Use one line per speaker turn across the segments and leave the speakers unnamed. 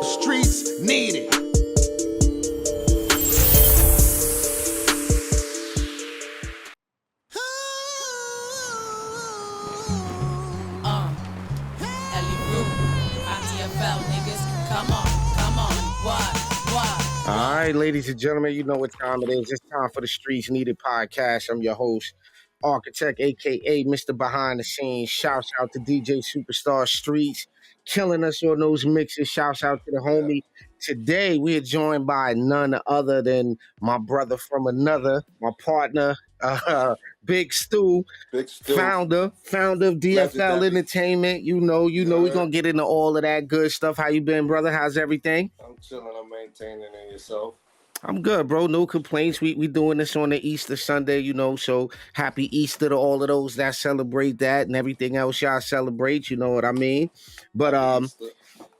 Streets need it.
DFL niggas, come on, what?
All right, ladies and gentlemen, you know what time it is. It's time for the Streets Needed podcast. I'm your host, Architect, aka Mr. Behind the Scenes. Shouts out to DJ Superstar Streets, killing us on those mixes. Shouts out to the homie. Today we are joined by none other than my brother from another, my partner, Big Stu. Founder of DFL Entertainment. You know, we're gonna get into all of that good stuff. How you been, brother? How's everything?
I'm chilling, I'm maintaining, and yourself?
I'm good, bro. No complaints. We doing this on the Easter Sunday, you know, so happy Easter to all of those that celebrate that and everything else y'all celebrate, you know what I mean? But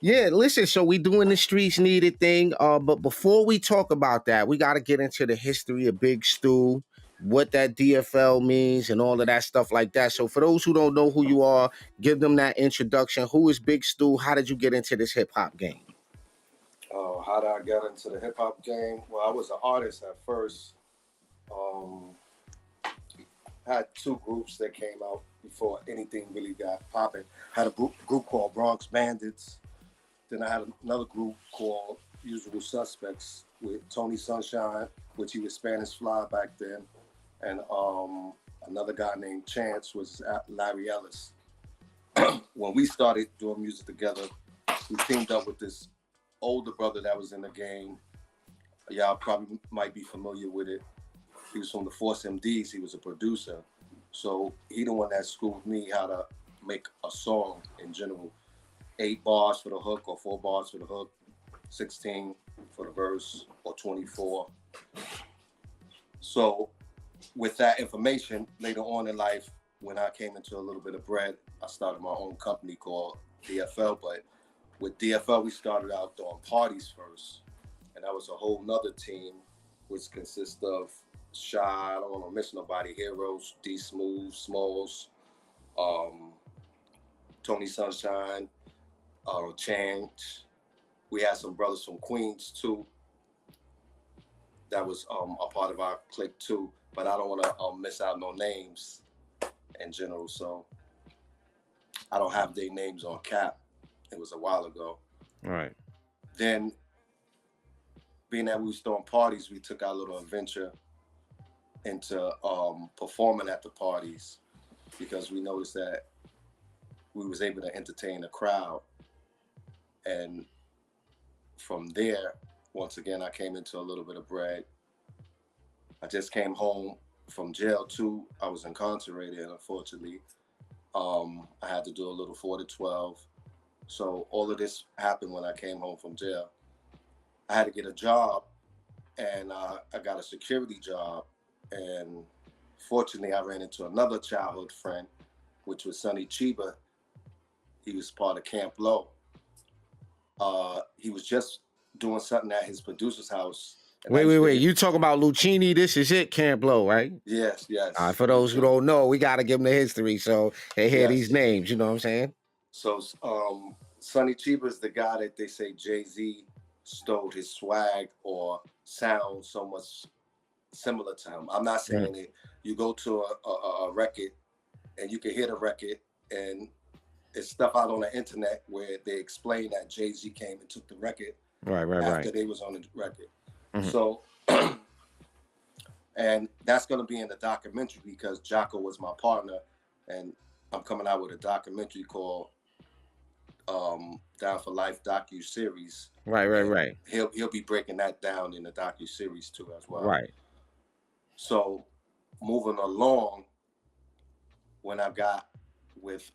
yeah, listen, so we doing the Streets Needed thing. But before we talk about that, we gotta get into the history of Big Stu, what that DFL means and all of that stuff like that. So for those who don't know who you are, give them that introduction. Who is Big Stu? How did you get into this hip hop game?
How did I get into the hip hop game? Well, I was an artist at first. Had two groups that came out before anything really got popping. Had a group called Bronx Bandits. Then I had another group called Usual Suspects with Tony Sunshine, which he was Spanish Fly back then, and another guy named Chance was Larry Ellis. When we started doing music together, we teamed up with this older brother that was in the game. Y'all probably might be familiar with it. He was from the Force MDs. He was a producer. So he the one that schooled me how to make a song in general. 8 bars for the hook or 4 bars for the hook, 16 for the verse or 24. So with that information, later on in life, when I came into a little bit of bread, I started my own company called DFL. But with DFL, we started out doing parties first. And that was a whole nother team, which consists of Shy, I don't want to miss nobody, Heroes, D Smooth, Smalls, Tony Sunshine, Chance. We had some brothers from Queens too. That was a part of our clique too. But I don't want to miss out no names in general. So I don't have their names on cap. It was a while ago.
All right.
Then, being that we was throwing parties, we took our little adventure into performing at the parties because we noticed that we was able to entertain a crowd. And from there, once again, I came into a little bit of bread. I just came home from jail too. I was incarcerated, and unfortunately, I had to do a little 4 to 12. So all of this happened when I came home from jail. I had to get a job, and I got a security job. And fortunately, I ran into another childhood friend, which was Sonny Chiba. He was part of Camp Low. He was just doing something at his producer's house.
Wait. You talking about Lucchini? This is it, Camp Low, right?
Yes.
For those who don't know, we got to give them the history so they hear these names, you know what I'm saying?
So Sonny Chiba is the guy that they say Jay-Z stole his swag or sound so much similar to him. I'm not saying it. You go to a record and you can hear the record and it's stuff out on the internet where they explain that Jay-Z came and took the record after they was on the record. Mm-hmm. So, and that's going to be in the documentary because Jocko was my partner, and I'm coming out with a documentary called Down for Life docu-series.
Right.
He'll be breaking that down in the docu-series too as well.
Right.
So, moving along, when I got with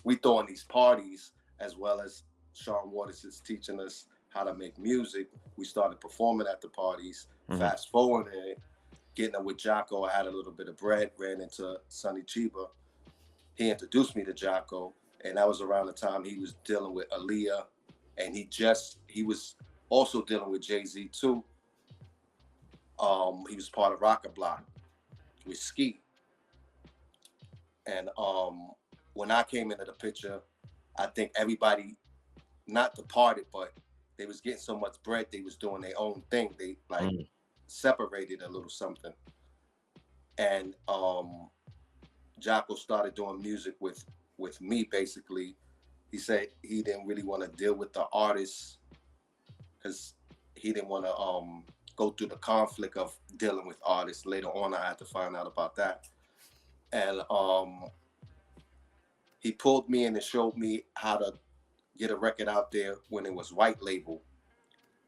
we throwing these parties as well as Sean Waters is teaching us how to make music. We started performing at the parties. Mm-hmm. Fast forwarding, getting up with Jocko, I had a little bit of bread, ran into Sonny Chiba. He introduced me to Jocko, and that was around the time he was dealing with Aaliyah, and he was also dealing with Jay-Z too. He was part of Rocket Block with Ski. And when I came into the picture, I think everybody not departed, but they was getting so much bread, they was doing their own thing. They like separated a little something. And Jocko started doing music with me, basically. He said he didn't really want to deal with the artists because he didn't want to go through the conflict of dealing with artists. Later on, I had to find out about that. And he pulled me in and showed me how to get a record out there when it was white label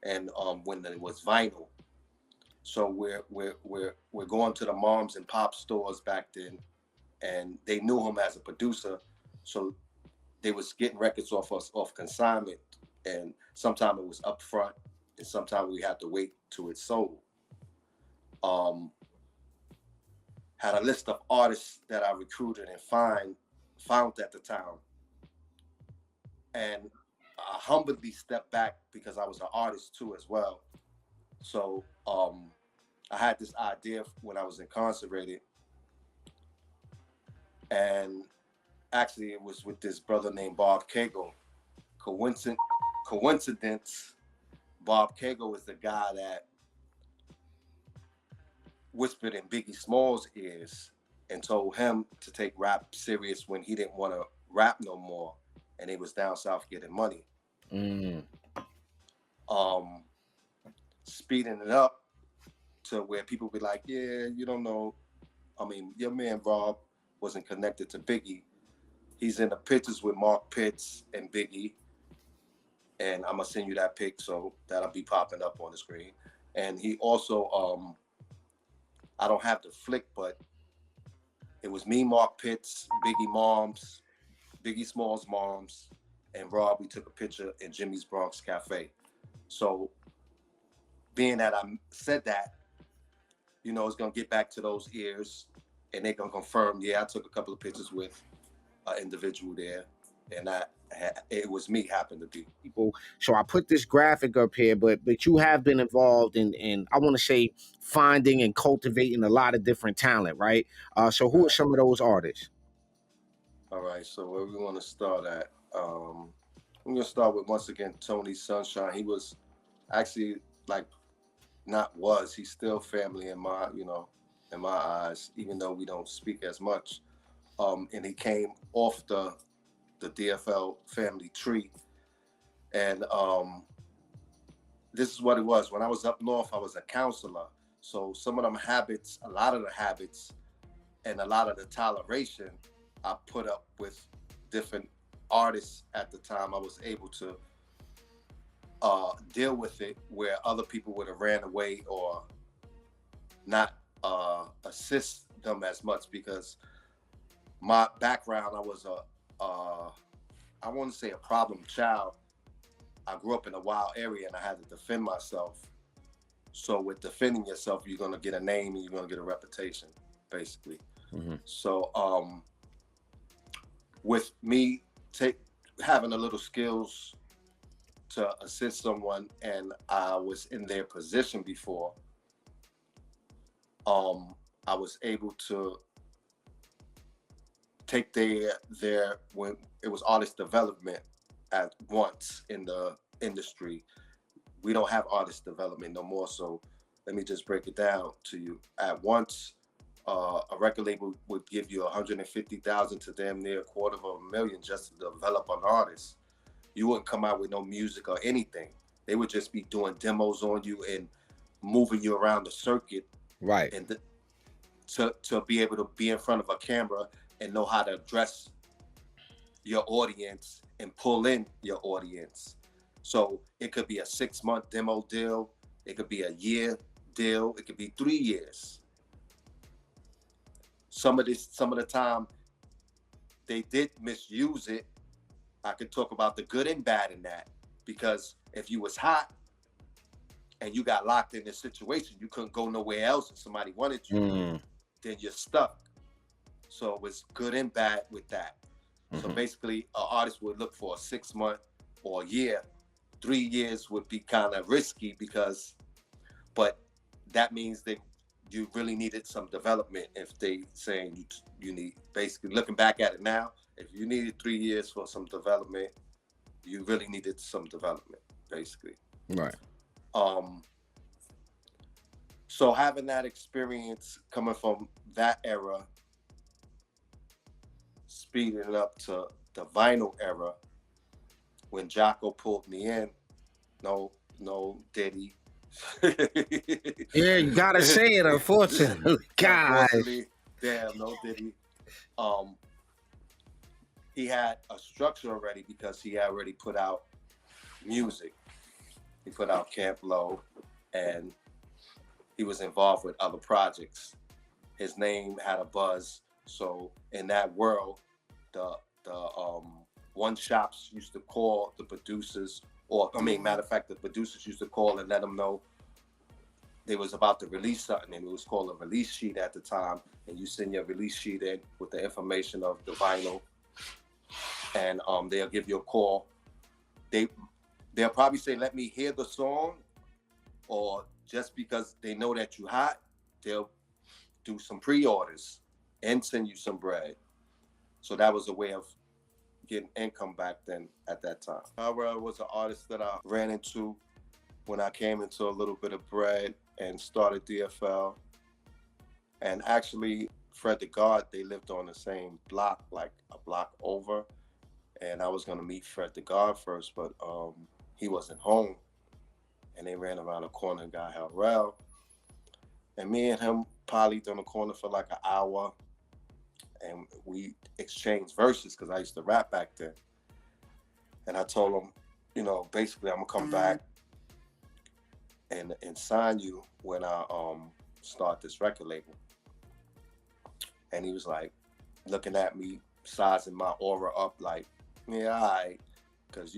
and when it was vinyl. So we're going to the moms and pop stores back then, and they knew him as a producer, so they was getting records off consignment, and sometimes it was up front, and sometimes we had to wait till it's sold. Had a list of artists that I recruited and found at the time, and I humbly stepped back because I was an artist too as well. So I had this idea when I was incarcerated, and actually it was with this brother named Bob Cagle. Coincidence, Bob Cagle is the guy that whispered in Biggie Smalls' ears and told him to take rap serious when he didn't want to rap no more, and he was down south getting money. Speeding it up to where people be like, yeah, you don't know. I mean, your man Rob wasn't connected to Biggie. He's in the pictures with Mark Pitts and Biggie. And I'm gonna send you that pic, so that'll be popping up on the screen. And he also, I don't have the flick, but it was me, Mark Pitts, Biggie Smalls' moms, and Rob. We took a picture in Jimmy's Bronx Cafe. So being that I said that, you know, it's gonna get back to those ears, and they're gonna confirm, yeah, I took a couple of pictures with an individual there, and it was me, happened to be.
People. So I put this graphic up here, but you have been involved in I want to say finding and cultivating a lot of different talent, right? So who are some of those artists?
All right, so where we want to start at? I'm gonna start with, once again, Tony Sunshine. He was actually he's still family in my, in my eyes, even though we don't speak as much. And he came off the DFL family tree. And this is what it was. When I was up north, I was a counselor. So some of them habits, a lot of the habits, and a lot of the toleration, I put up with different artists at the time. I was able to deal with it where other people would have ran away or not assist them as much, because my background, I was I want to say a problem child. I grew up in a wild area and I had to defend myself. So with defending yourself, you're going to get a name and you're going to get a reputation, basically. So with me having a little skills to assist someone, and I was in their position before, I was able to take their when it was artist development at once in the industry. We don't have artist development no more, so let me just break it down to you. At once, a record label would give you $150,000 to damn near $250,000 just to develop an artist. You wouldn't come out with no music or anything. They would just be doing demos on you and moving you around the circuit,
right?
And to be able to be in front of a camera and know how to address your audience and pull in your audience. So it could be a 6-month demo deal. It could be a year deal. It could be 3 years. Some of the time they did misuse it. I could talk about the good and bad in that, because if you was hot and you got locked in this situation, you couldn't go nowhere else and somebody wanted you, then you're stuck. So it was good and bad with that. So basically, an artist would look for a 6-month or a year. 3 years would be kind of risky but that means that you really needed some development. If they saying you need, basically looking back at it now, if you needed 3 years for some development, you really needed some development, basically.
Right.
So having that experience coming from that era, speeding it up to the vinyl era, when Jocko pulled me in, no Diddy.
Yeah, you gotta say it, unfortunately. God.
Unfortunately, damn, no Diddy. He had a structure already because he had already put out music. He put out Camp Low, and he was involved with other projects. His name had a buzz. So in that world, the one shops used to call the producers, matter of fact, the producers used to call and let them know they was about to release something, and it was called a release sheet at the time. And you send your release sheet in with the information of the vinyl, and they'll give you a call. They'll probably say, "Let me hear the song," or just because they know that you hot, they'll do some pre-orders and send you some bread. So that was a way of getting income back then at that time. Hell Rell was an artist that I ran into when I came into a little bit of bread and started DFL. And actually, Fred the God, they lived on the same block, like a block over. And I was gonna meet Fred the God first, but he wasn't home. And they ran around the corner and got Hell Rell. And me and him polyed on the corner for like an hour. And we exchanged verses because I used to rap back then. And I told him, basically I'm gonna come back and sign you when I start this record label. And he was like looking at me, sizing my aura up like, yeah, all right. Because,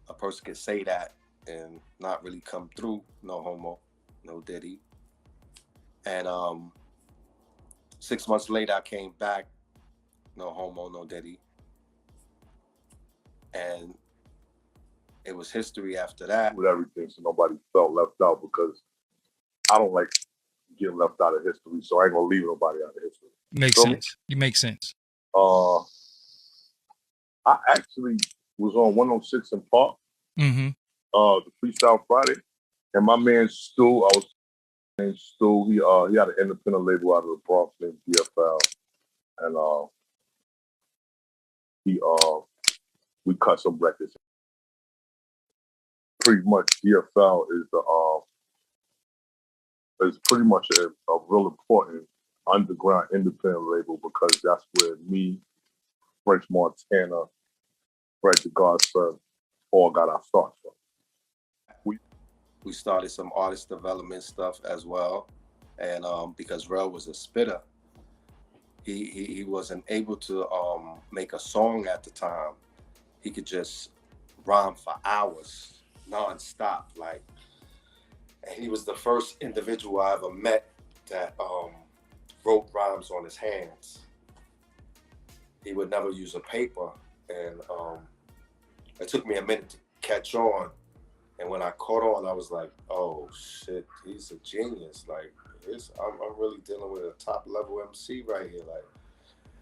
a person can say that and not really come through. No homo, no Diddy. And 6 months later, I came back. No homo, no Diddy. And it was history after that.
With everything, so nobody felt left out, because I don't like getting left out of history, so I ain't gonna leave nobody out of history.
Makes sense. You make sense.
I actually was on 106 in Park, the Freestyle Friday, and my man Stu, he had an independent label out of the Bronx named DFL, and we cut some records. Pretty much DFL is pretty much a real important underground independent label, because that's where me, French Montana, Fred the Godson all got our start from.
We started some artist development stuff as well, and because Rell was a spitter, he wasn't able to make a song at the time. He could just rhyme for hours non-stop, and he was the first individual I ever met that wrote rhymes on his hands. He would never use a paper, and it took me a minute to catch on. And when I caught on, I was like, "Oh shit, he's a genius!" I'm really dealing with a top level MC right here.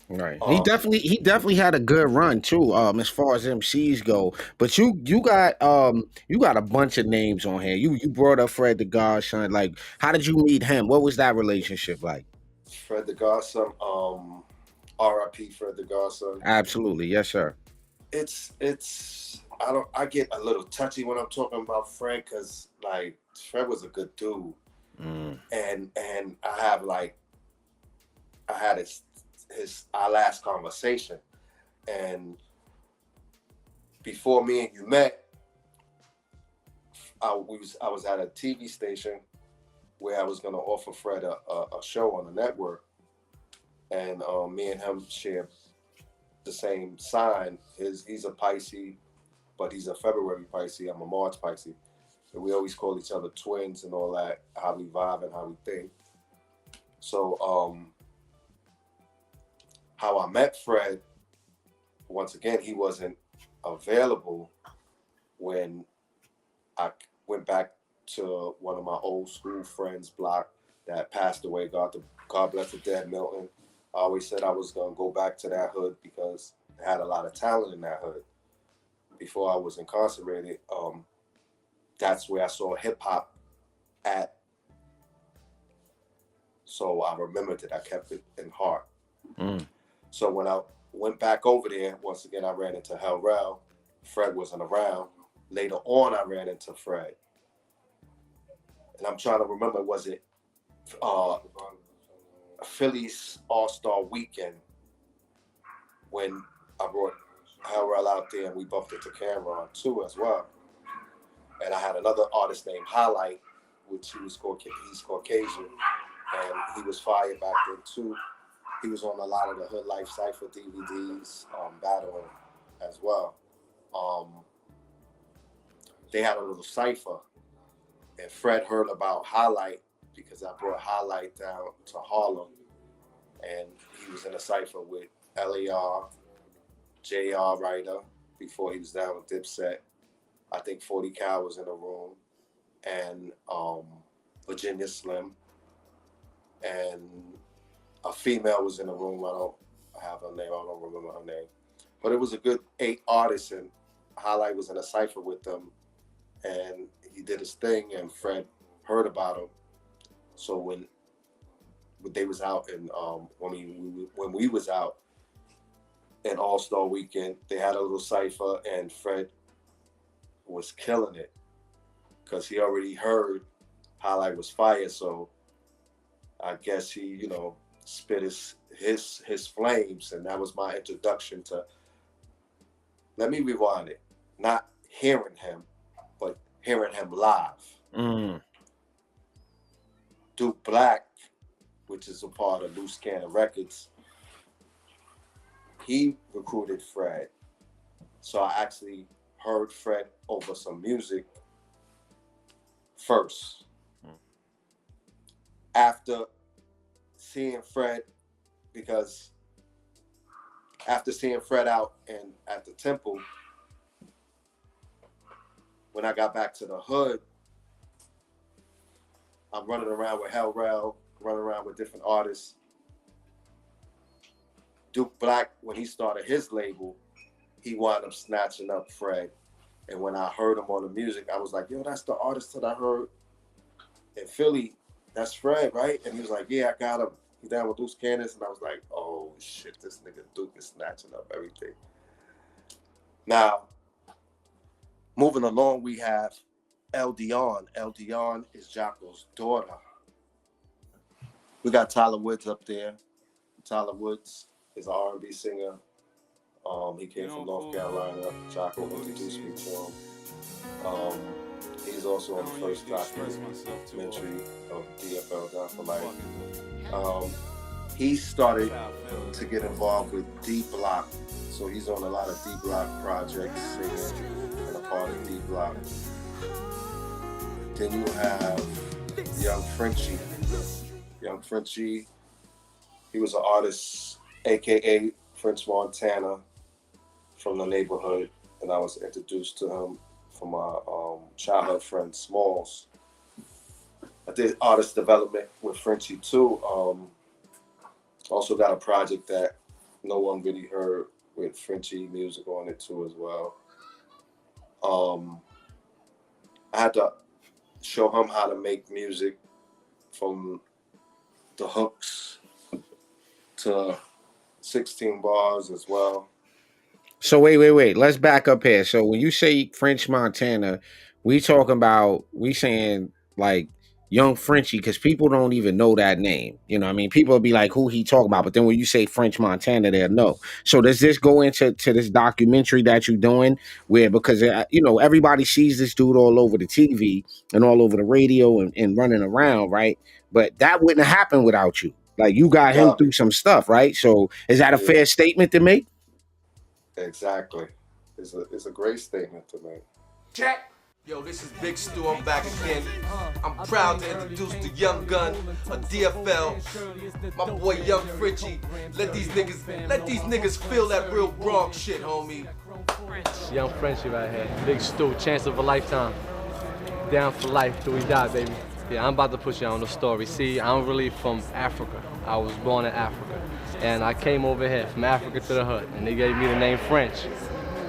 Right. He definitely had a good run too, as far as MCs go. But you got a bunch of names on here. You brought up Fred the Godson. Like, how did you meet him? What was that relationship like?
Fred the Godson, R.I.P. Fred the Godson.
Absolutely, yes, sir.
I get a little touchy when I'm talking about Fred, because Fred was a good dude. And I had our last conversation, and before me and you met, I was at a TV station where I was going to offer Fred a show on the network, and me and him share the same sign. He's a Pisces, but he's a February Pisces. I'm a March Pisces. And we always call each other twins and all that, how we vibe and how we think. So how I met Fred, once again, he wasn't available when I went back to one of my old school friends' block that passed away. God bless the dead, Milton. I always said I was going to go back to that hood because it had a lot of talent in that hood. before I was incarcerated, that's where I saw hip hop at. So I remembered it. I kept it in heart. So when I went back over there, once again, I ran into Hell Rell. Fred wasn't around. Later on, I ran into Fred. And I'm trying to remember, was it Philly's All-Star Weekend when I brought Hell Rell out there and we bumped into Cameron too as well. And I had another artist named Highlight, which he's Caucasian, and he was fired back then too. He was on a lot of the Hood Life Cypher DVDs, battling as well. They had a little cypher, and Fred heard about Highlight because I brought Highlight down to Harlem, and he was in a cypher with LAR, JR Ryder, before he was down with Dipset. I think 40 Cal was in the room, and Virginia Slim, and a female was in the room. I don't have her name. I don't remember her name. But it was a good 8 artists, and Highlight was in a cypher with them, and he did his thing, and Fred heard about him. So when they was out, and when we was out in All-Star Weekend, they had a little cypher, and Fred was killing it because he already heard Highlight was fire. So I guess he, you know, spit his flames, and that was my introduction to. Let me rewind it. Not hearing him, but hearing him live. Duke Black, which is a part of Loose Cannon Records, he recruited Fred. So I actually heard Fred over some music first. After seeing Fred, because after seeing Fred out and at the Temple, when I got back to the hood, I'm running around with Hell Rell, running around with different artists. Duke Black, when he started his label, he wound up snatching up Fred. And when I heard him on the music, I was like, yo, that's the artist that I heard in Philly. That's Fred, right? And he was like, yeah, I got him. He's down with Loose Cannons. And I was like, oh, shit, this nigga Duke is snatching up everything. Now, moving along, we have El Dion. El Dion is Jocko's daughter. We got Tyler Woods up there. Tyler Woods is an R&B singer. He came from North Carolina. Jocko introduced me to him. He's also on the first documentary of DFL Gunn for Life. He started to get involved with D Block, so he's on a lot of D Block projects, singing and a part of D Block. Then you have Young Frenchie. Young Frenchie, he was an artist, aka French Montana, from the neighborhood, and I was introduced to him from my childhood friend Smalls. I did artist development with Frenchie too. Also got a project that no one really heard with Frenchie music on it too as well. I had to show him how to make music from the hooks to 16 bars as well.
So wait. Let's back up here. So when you say French Montana, we saying like Young Frenchie, because people don't even know that name. You know what I mean? People will be like, who he talking about? But then when you say French Montana, they'll know. So does this go into this documentary that you're doing where, because, you know, everybody sees this dude all over the TV and all over the radio and running around, right? But that wouldn't have happened without you. Like, you got him through some stuff, right? So is that a fair statement to make?
Exactly. It's a great statement to make.
Check. Yo, this is Big Stu, I'm back again. I'm proud to introduce the young gun of DFL, my boy Young Frenchie. Let these niggas feel that real Bronx shit, homie.
Young Frenchie right here. Big Stu, chance of a lifetime. Down for life till we die, baby. Yeah, I'm about to put you on the story. See, I'm really from Africa. I was born in Africa. And I came over here from Africa to the hood, and they gave me the name French.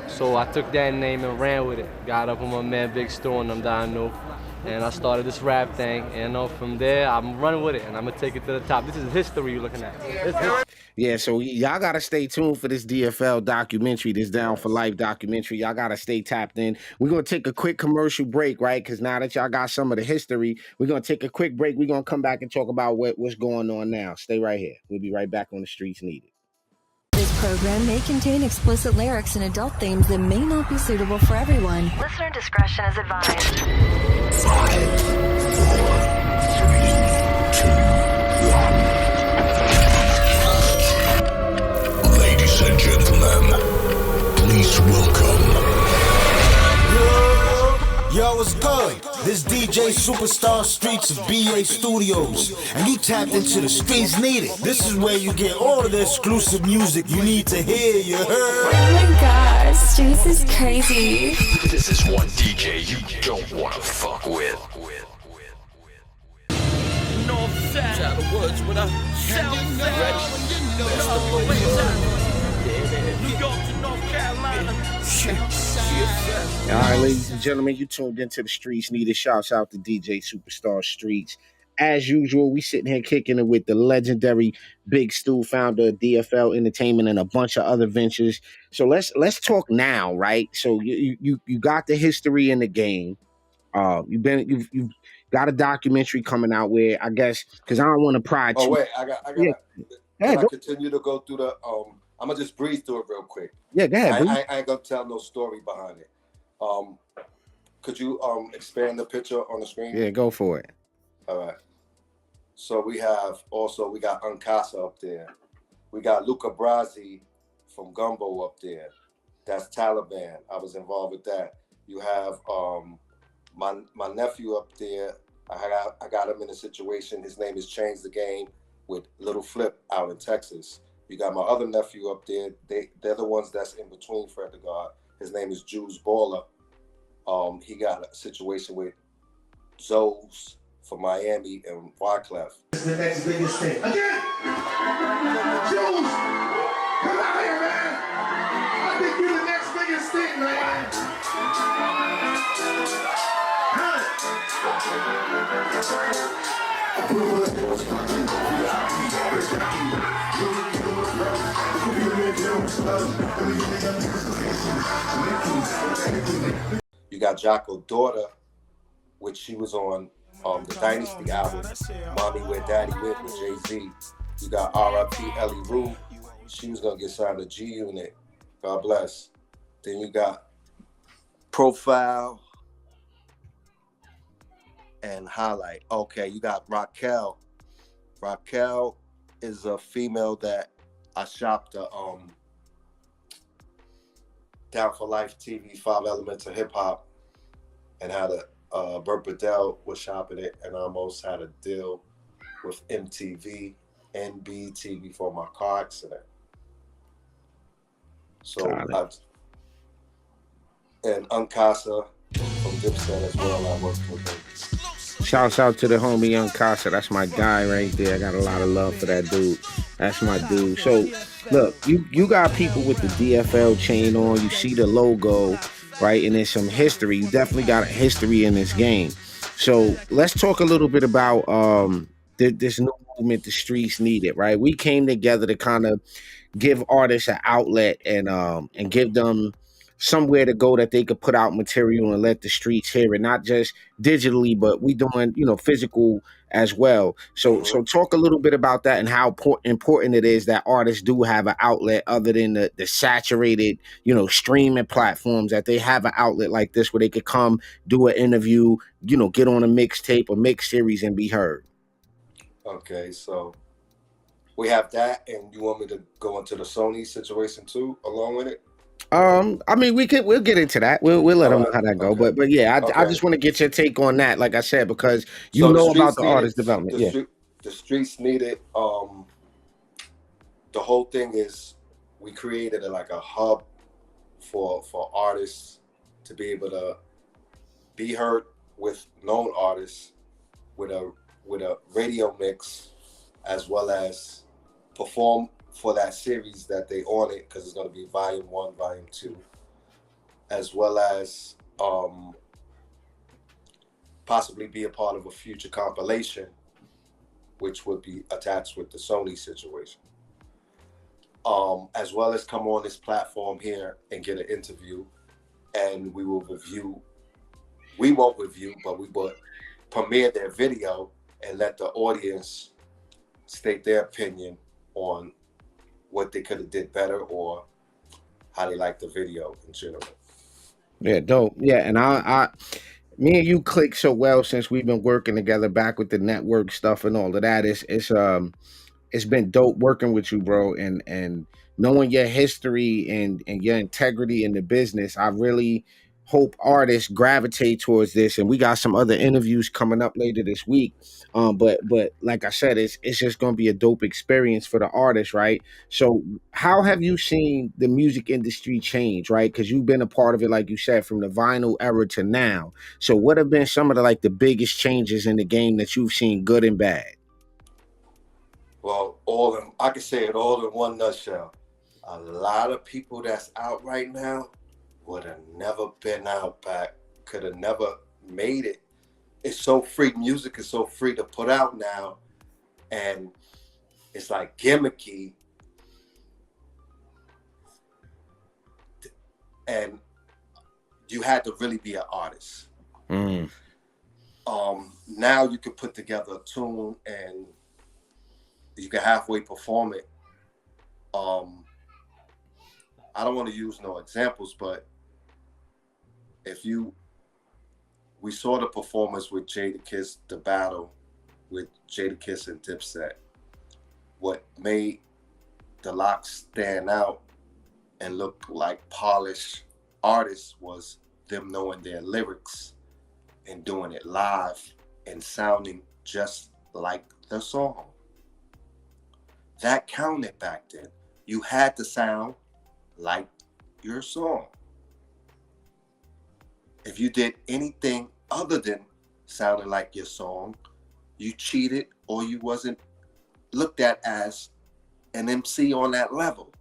So So I took that name and ran with it. Got up with my man Big Stu and them down new. And I started this rap thing, and from there, I'm running with it, and I'm gonna take it to the top. This is history you're looking at.
Yeah, so y'all gotta stay tuned for this DFL documentary, this Down for Life documentary. Y'all gotta stay tapped in. We're gonna take a quick commercial break, right? Because now that y'all got some of the history, we're gonna take a quick break. We're gonna come back and talk about what's going on now. Stay right here. We'll be right back on The Streets Needed.
This program may contain explicit lyrics and adult themes that may not be suitable for everyone. Listener discretion is advised.
5, 4, 3, 2, 1. Ladies and gentlemen, please welcome.
Yo, what's good? This DJ Superstar Streets of BA Studios, and you tapped into The Streets Needed. This is where you get all of the exclusive music you need to hear, you heard?
Oh my gosh, Streets is crazy.
This is one DJ you don't want to fuck with.
North side of the woods with a south side. New York to North Carolina.
All right, ladies and gentlemen, you tuned into The Streets Needed. Shouts out to DJ Superstar Streets. As usual, we sitting here kicking it with the legendary Big Stu, founder of DFL Entertainment and a bunch of other ventures. So let's talk now, right? So you got the history in the game. You've got a documentary coming out where I guess because I don't want to pry.
Oh wait, I got.
Yeah.
Can I continue to go through the? I'm gonna just breeze through it real quick.
Yeah, go ahead.
I ain't gonna tell no story behind it. Could you expand the picture on the screen?
Yeah, go for it.
All right. So we got Uncasa up there. We got Luca Brasi from Gumbo up there. That's Taliban. I was involved with that. You have my nephew up there. I got him in a situation. His name is Change the Game with Little Flip out in Texas. You got my other nephew up there. They're the ones that's in between Fred the God. His name is Jules Baller. He got a situation with Zoes from Miami and Wyclef.
This is the next biggest thing. Again! Jules! Come out here, man! I think you're the next biggest thing, man!
You got Jocko's daughter, which she was on the Dynasty album, Mommy Where Daddy Went with Jay-Z. You got R.I.P. Ellie Rue. She was going to get signed to G Unit. God bless. Then you got Profile and Highlight. Okay, you got Raquel. Raquel is a female that I shopped the Down for Life TV 5 Elements of Hip Hop and had Burt Bedell was shopping it and I almost had a deal with MTV and BTV for my car accident. So and Uncasa from Dipset as well, I worked with him.
Shouts out to the homie Young Casa. That's my guy right there. I got a lot of love for that dude. That's my dude. So, look, you got people with the DFL chain on. You see the logo, right? And there's some history. You definitely got a history in this game. So, let's talk a little bit about this new movement, The Streets Needed, right? We came together to kind of give artists an outlet and give them somewhere to go that they could put out material and let the streets hear it, not just digitally, but we doing, physical as well. So talk a little bit about that and how important it is that artists do have an outlet other than the saturated, streaming platforms, that they have an outlet like this where they could come do an interview, get on a mixtape or mix series and be heard.
Okay, so we have that, and you want me to go into the Sony situation too, along with it?
I mean, we'll get into that. We'll let them know how that go. Okay. But yeah, I just want to get your take on that. Like I said, because you know about the artist development.
The Streets Needed. The whole thing is we created a hub for artists to be able to be heard with known artists with a radio mix, as well as perform for that series that they on it, because it's going to be volume 1, volume 2. as well as possibly be a part of a future compilation, which would be attached with the Sony situation. As well as come on this platform here and get an interview, and we won't review, but we will premiere their video and let the audience state their opinion on what they could have did better or how they like the video in general.
Yeah, dope. Yeah, and I me and you click so well since we've been working together back with the network stuff and all of that. It's been dope working with you, bro, and knowing your history and your integrity in the business. I really hope artists gravitate towards this, and we got some other interviews coming up later this week. But like I said, it's just gonna be a dope experience for the artists, right? So how have you seen the music industry change, right? Because you've been a part of it, like you said, from the vinyl era to now. So what have been some of the biggest changes in the game that you've seen, good and bad?
Well, I can say it all in one nutshell. A lot of people that's out right now would have never been out back, could have never made it. It's so free. Music is so free to put out now, and it's like gimmicky. And you had to really be an artist. Now you can put together a tune and you can halfway perform it. I don't want to use no examples, but we saw the performance with Jadakiss, the battle with Jadakiss and Dipset. What made the Lox stand out and look like polished artists was them knowing their lyrics and doing it live and sounding just like the song. That counted back then. You had to sound like your song. If you did anything other than sounding like your song, you cheated or you wasn't looked at as an MC on that level.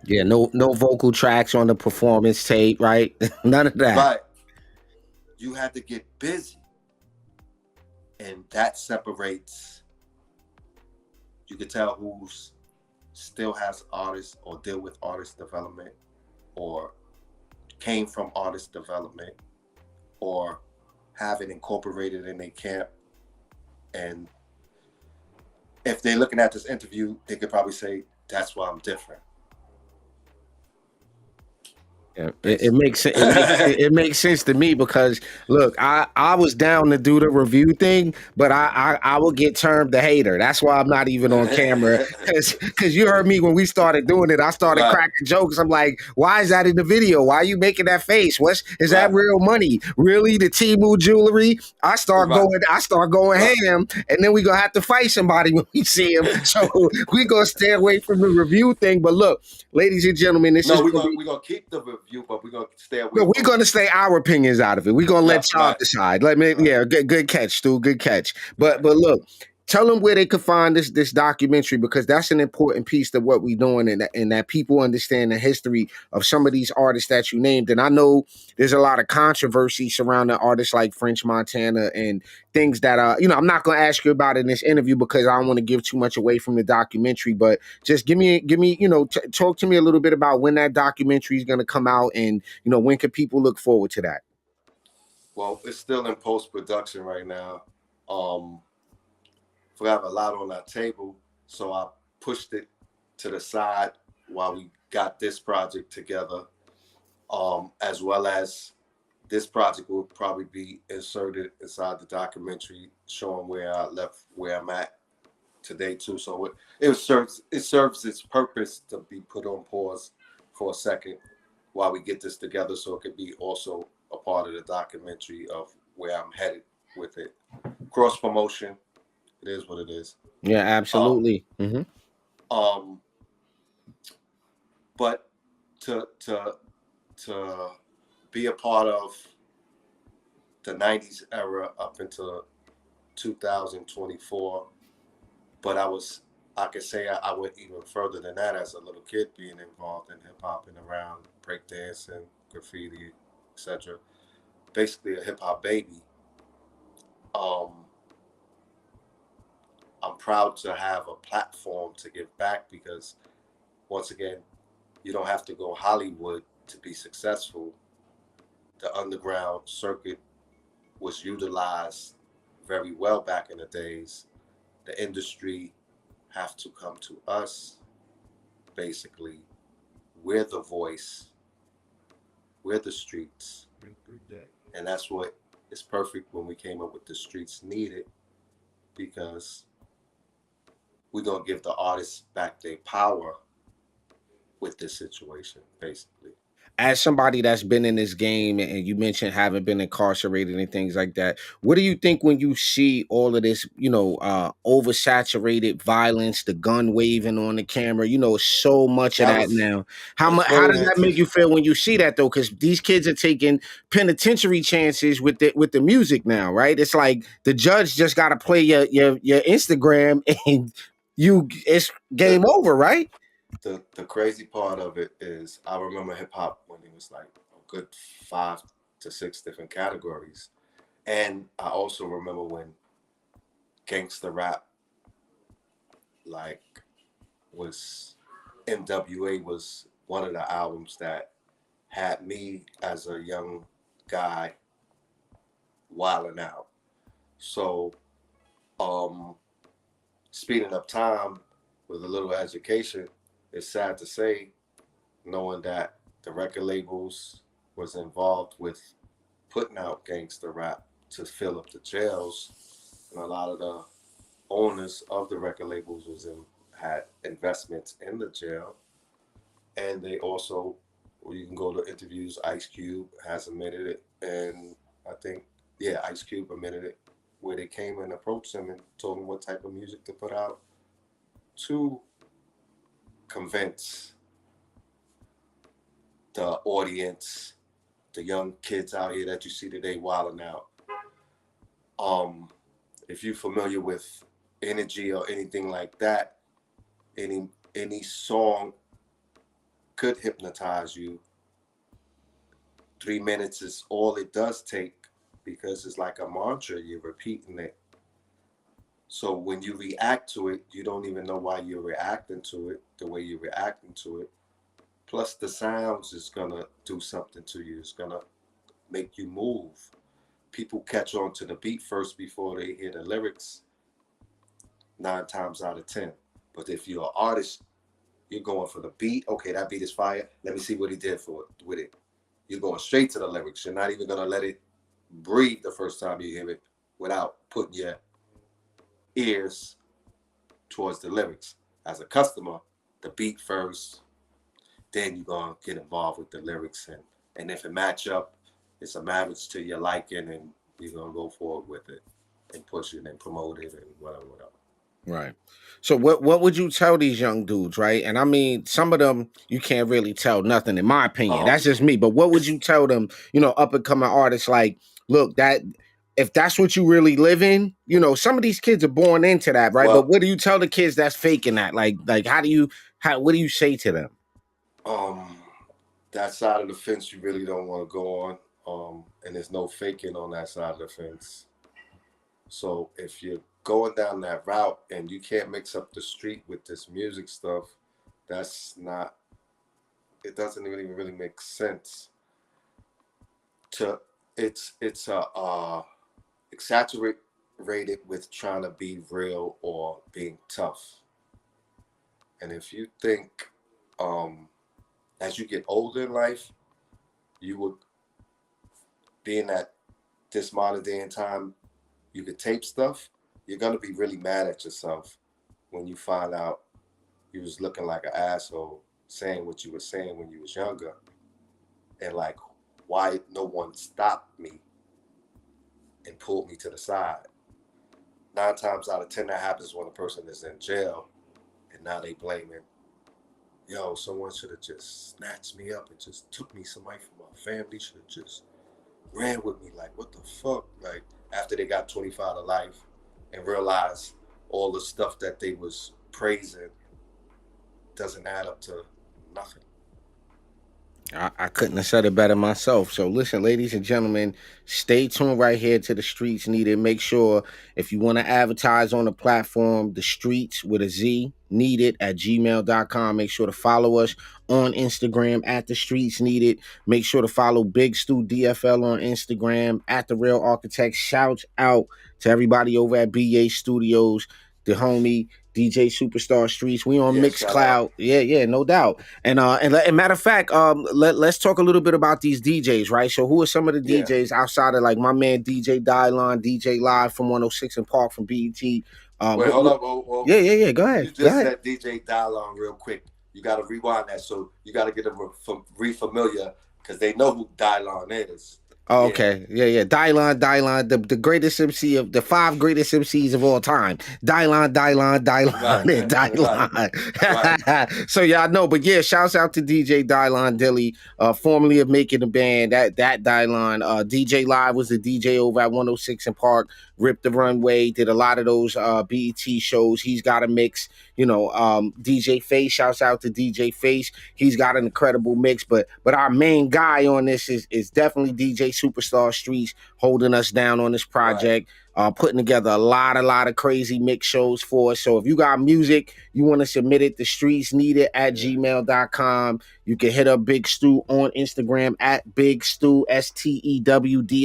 Yeah, no vocal tracks on the performance tape, right? None of that.
But you had to get busy. And that separates, you can tell who's still has artists or deal with artist development or came from artist development or have it incorporated in their camp. And if they're looking at this interview, they could probably say, that's why I'm different.
Yeah, it makes sense. It makes sense to me because look, I was down to do the review thing, but I will get termed the hater. That's why I'm not even on camera because you heard me when we started doing it. I started cracking jokes. I'm like, why is that in the video? Why are you making that face? Is that real money? Really, the Temu jewelry? I start going ham, and then we gonna have to fight somebody when we see him. So we gonna stay away from the review thing. But look, ladies and gentlemen,
we're gonna keep the review, but we're gonna stay away.
No, we're gonna stay our opinions out of it. We're gonna let y'all decide. Good catch, Stu. Good catch. But look, tell them where they could find this documentary because that's an important piece of what we're doing, and that people understand the history of some of these artists that you named. And I know there's a lot of controversy surrounding artists like French Montana and things that I'm not gonna ask you about in this interview because I don't want to give too much away from the documentary. But just give me, talk to me a little bit about when that documentary is gonna come out, and when can people look forward to that?
Well, it's still in post-production right now. We have a lot on our table, so I pushed it to the side while we got this project together, as well as this project will probably be inserted inside the documentary, showing where I'm at today too. So it serves its purpose to be put on pause for a second while we get this together, so it could be also a part of the documentary of where I'm headed with it. Cross promotion. It is what it is.
Yeah, absolutely.
But to be a part of the 90s era up until 2024, but I could say I went even further than that as a little kid, being involved in hip hop and around breakdance and graffiti etc. Basically a hip hop baby. I'm proud to have a platform to give back because, once again, you don't have to go Hollywood to be successful. The underground circuit was utilized very well back in the days. The industry have to come to us. Basically, we're the voice, we're the streets. And that's what is perfect when we came up with the streets needed, because we're going to give the artists back their power with this situation, basically.
As somebody that's been in this game, and you mentioned having been incarcerated and things like that, what do you think when you see all of this, oversaturated violence, the gun waving on the camera, so much of that now? How does that make you feel when you see that, though? Because these kids are taking penitentiary chances with the music now, right? It's like the judge just got to play your Instagram and it's game over, right?
The crazy part of it is, I remember hip hop when it was like a good 5 to 6 different categories. And I also remember when gangsta rap, like, was NWA was one of the albums that had me as a young guy wilding out. So, speeding up time with a little education, it's sad to say, knowing that the record labels was involved with putting out gangster rap to fill up the jails, and a lot of the owners of the record labels had investments in the jail, and they also, you can go to interviews, Ice Cube has admitted it, and I think, Ice Cube admitted it, where they came and approached him and told him what type of music to put out to convince the audience, the young kids out here that you see today wilding out. If you're familiar with Energy or anything like that, any song could hypnotize you. 3 minutes is all it does take, because it's like a mantra, you're repeating it. So when you react to it, you don't even know why you're reacting to it the way you're reacting to it. Plus the sounds is gonna do something to you. It's gonna make you move. People catch on to the beat first before they hear the lyrics, 9 times out of 10. But if you're an artist, you're going for the beat. Okay, that beat is fire. Let me see what he did with it. You're going straight to the lyrics. You're not even gonna let it breathe the first time you hear it without putting your ears towards the lyrics. As a customer, the beat first, then you're gonna get involved with the lyrics, and if it match up, it's a marriage to your liking, and you're gonna go forward with it and push it and promote it and whatever.
Right. So what would you tell these young dudes, right? And I mean, some of them you can't really tell nothing, in my opinion. That's just me. But what would you tell them, up and coming artists, like, look, that if that's what you really live in, some of these kids are born into that, right? Well, but what do you tell the kids that's faking that? Like what do you say to them?
That side of the fence you really don't want to go on. And there's no faking on that side of the fence. So if you're going down that route and you can't mix up the street with this music stuff, it doesn't even really make sense. It's exaggerated with trying to be real or being tough. And if you think, as you get older in life, you would, being that this modern day and time, you could tape stuff, you're going to be really mad at yourself when you find out you was looking like an asshole saying what you were saying when you was younger. And like, why no one stopped me and pulled me to the side? 9 times out of 10, that happens when a person is in jail, and now they blaming, yo, someone should have just snatched me up and just took me somebody from my family, should have just ran with me. Like, what the fuck? Like, after they got 25 to life and realized all the stuff that they was praising doesn't add up to nothing.
I couldn't have said it better myself. So listen, ladies and gentlemen, stay tuned right here to The Streets Needed. Make sure if you want to advertise on the platform, The Streets with a Z, needed at gmail.com. Make sure to follow us on Instagram at The Streets Needed. Make sure to follow Big Stu DFL on Instagram at The Real Architect. Shout out to everybody over at BA Studios, the homie DJ Superstar Streets. We on Mixcloud. Yeah, no doubt. And matter of fact, let's talk a little bit about these DJs, right? So who are some of the DJs outside of like my man DJ Dylon, DJ Live from 106 and Park from BET?
Wait, hold up.
Yeah. Go ahead.
You just said DJ Dylon real quick. You got to rewind that. So you got to get them re-familiar because they know who Dylon is.
Oh, okay. Yeah. Dylon, the greatest MC of the 5 greatest MCs of all time. Dylon, and Dylon. Right. So y'all know, but yeah, shouts out to DJ Dylon Dilly, formerly of Making the Band. That Dylon. DJ Live was the DJ over at 106 and Park. Ripped the Runway, did a lot of those BET shows. He's got a mix, DJ Face, shouts out to DJ Face. He's got an incredible mix, but our main guy on this is definitely DJ Superstar Streets, holding us down on this project, putting together a lot of crazy mix shows for us. So if you got music, you want to submit it, The Streets Needed at gmail.com. You can hit up Big Stu on Instagram at Big Stu, STEWDFL.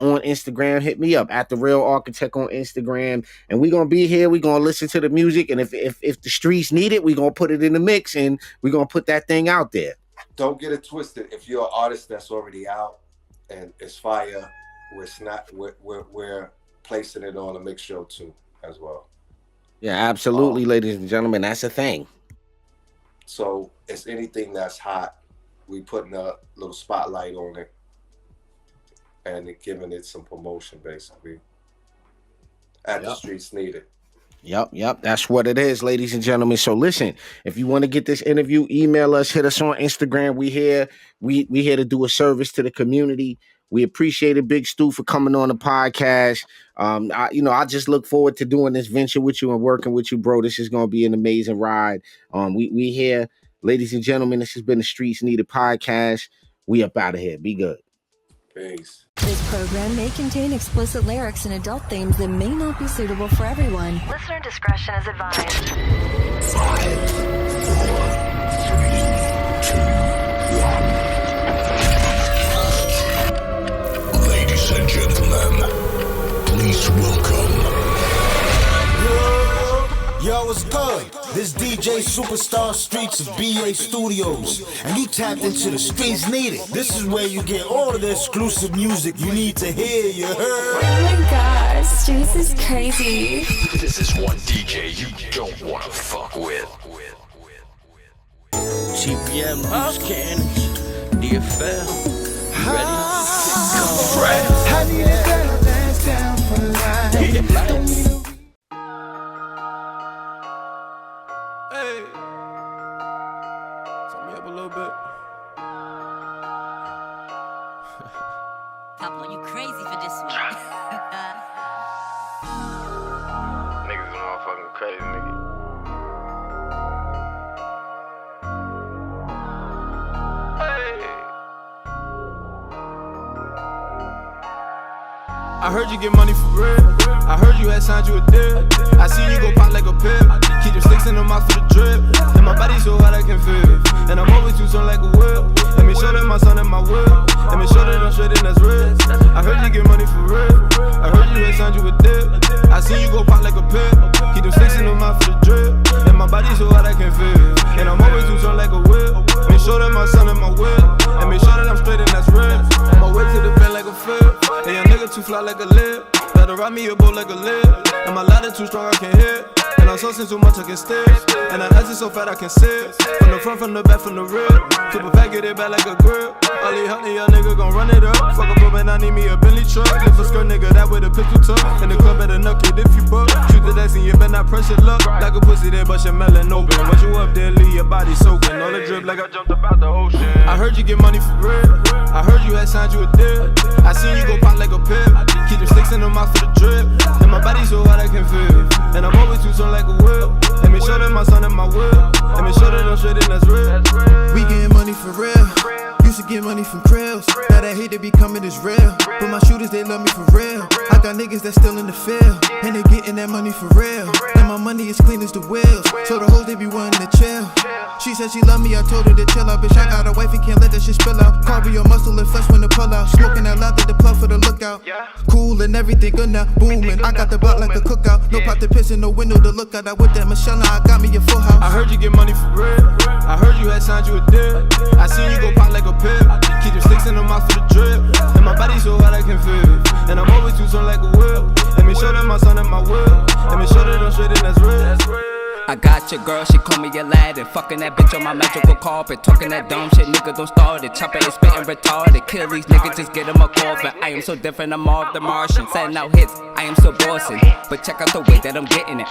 On Instagram, hit me up at The Real Architect on Instagram, and we're gonna be here. We're gonna listen to the music, and if the streets need it, we're gonna put it in the mix, and we're gonna put that thing out there.
Don't get it twisted. If you're an artist that's already out and it's fire, we're placing it on a mix show too as well.
Yeah, absolutely, ladies and gentlemen, that's a thing.
So it's anything that's hot, we putting a little spotlight on it. And giving it some promotion, basically. The Streets Needed.
Yep. That's what it is, ladies and gentlemen. So listen, if you want to get this interview, email us, hit us on Instagram. We here to do a service to the community. We appreciate it, Big Stu, for coming on the podcast. I just look forward to doing this venture with you and working with you, bro. This is gonna be an amazing ride. We here, ladies and gentlemen. This has been the Streets Needed podcast. We up out of here. Be good.
Peace.
This program may contain explicit lyrics and adult themes that may not be suitable for everyone. Listener discretion is advised.
5, 4, 3, 2, 1. Ladies and gentlemen, please welcome.
Yo, what's good? This DJ Superstar Streets of BA Studios, and you tapped into The Streets Needed. This is where you get all of the exclusive music you need to hear, you heard?
Oh my god, Streets is crazy.
This is one DJ you don't want to fuck with.
TPM, loose cannons, DFL, ready?
I need a girl that's down for life.
Hey, turn me up a little bit.
Pablo, you crazy for this one.
Niggas is motherfucking crazy, nigga.
I heard you get money for real. I heard you had signed you a deal. I seen you go pop like a pill. Keep them sticks in the mouth for the drip. And my body so hot I can feel. And I'm always too strong like a whip. Let me show that my son and my whip. Let me show that I'm straight and that's real. I heard you get money for real. I heard you had signed you a deal. I seen you go pop like a pill. Keep them sticks in the mouth for the drip. And my body so hot I can feel. And I'm always too strong like a whip. Let me show that my son and my whip. Let me show that I'm straight and that's real. On my way to the bed like a flip. Hey, young nigga too fly like a lip. Better ride me a boat like a lip. And my ladder too strong I can hit. And I'm saucing too much I can stick. And that ass is so fat I can sit. From the front, from the back, from the rear. Keep a pack, get it back like a grip. All these honey, young nigga gon' run it up. Fuck a bro, man, I need me a Bentley truck. Lift a skirt, nigga, that with a pistol tuck. In the club, better knock it if you buck. Shoot the dice and you better not press your luck. Like a pussy there, but your melon open. Once you up there, leave your body soaking. All the drip like I jumped up out the ocean. I heard you get money for real. I heard you had signed you a deal. I seen you go pop like a pill. Keep them sticks in the mouth for the drip. And my body so hot I can feel. And I'm always too strong like a whip. Let me show that my son and my whip. Let me show that I'm straight and that's real.
We getting money
for real. Used to get money from krills. Now that hate they be coming is real. But my shooters, they love me for real. I got niggas that still in the field, and they getting that money for real. And my money is clean as the wheels, so the hoes they be wanting to chill. She said she love me, I told her to chill out. Bitch, I got a wife and can't let that shit spill out. Cardio muscle and flesh when the pull out. Smoking out loud at the plug for the lookout. Cool and everything good now, booming. I got the block like a cookout. No pot to piss in no window to look out. I with that Michelle, I got me a full house.
I heard you get money for real. I heard you had signed you a deal. I seen you go pop like a pill. Keep them sticks in the mouth for the drip. And my body so hot I can feel. And I'm always too strong like a whip. And make sure that my son at my whip. And make sure that I'm straight and that's real.
I got your girl, she call me Aladdin. Fucking that bitch on my magical carpet. Talking that dumb shit, nigga don't start it. Chopping and spitting retarded. Kill these niggas, just get them a coffin. I am so different, I'm off the Martian. Setting out hits, I am so bossy. But check out the way that I'm getting it,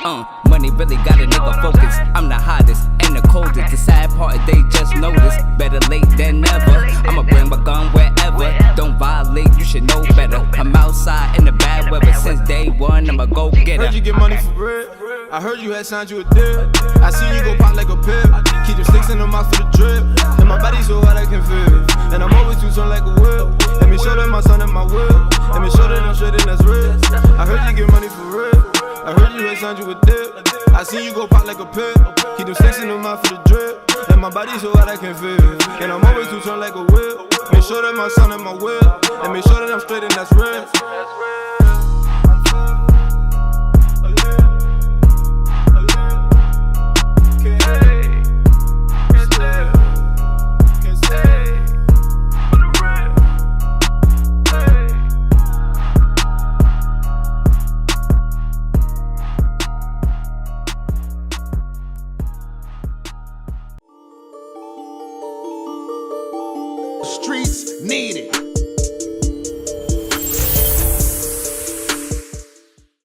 money really got a nigga focused. I'm the hottest and the coldest. The sad part is they just noticed. Better late than never. I'ma bring my gun wherever. Don't violate, you should know better. I'm outside in the bad weather. Since day one, I'ma go get her.
Heard you get money for real. I heard you had signed you a deal. I seen you go pop like a pill. Keep them sticks in the mouth for the drip. And my body so hot I can feel. And I'm always too strong like a whip. And make sure that my son at my whip. And make sure that I'm straight and that's real. I heard you get money for real. I heard you had signed you a deal. I seen you go pop like a pill. Keep them sticks in the mouth for the drip. And my body so hot I can feel. And I'm always too strong like a whip. Make sure that my son at my whip. And make sure that I'm straight and that's real.
Streets need it.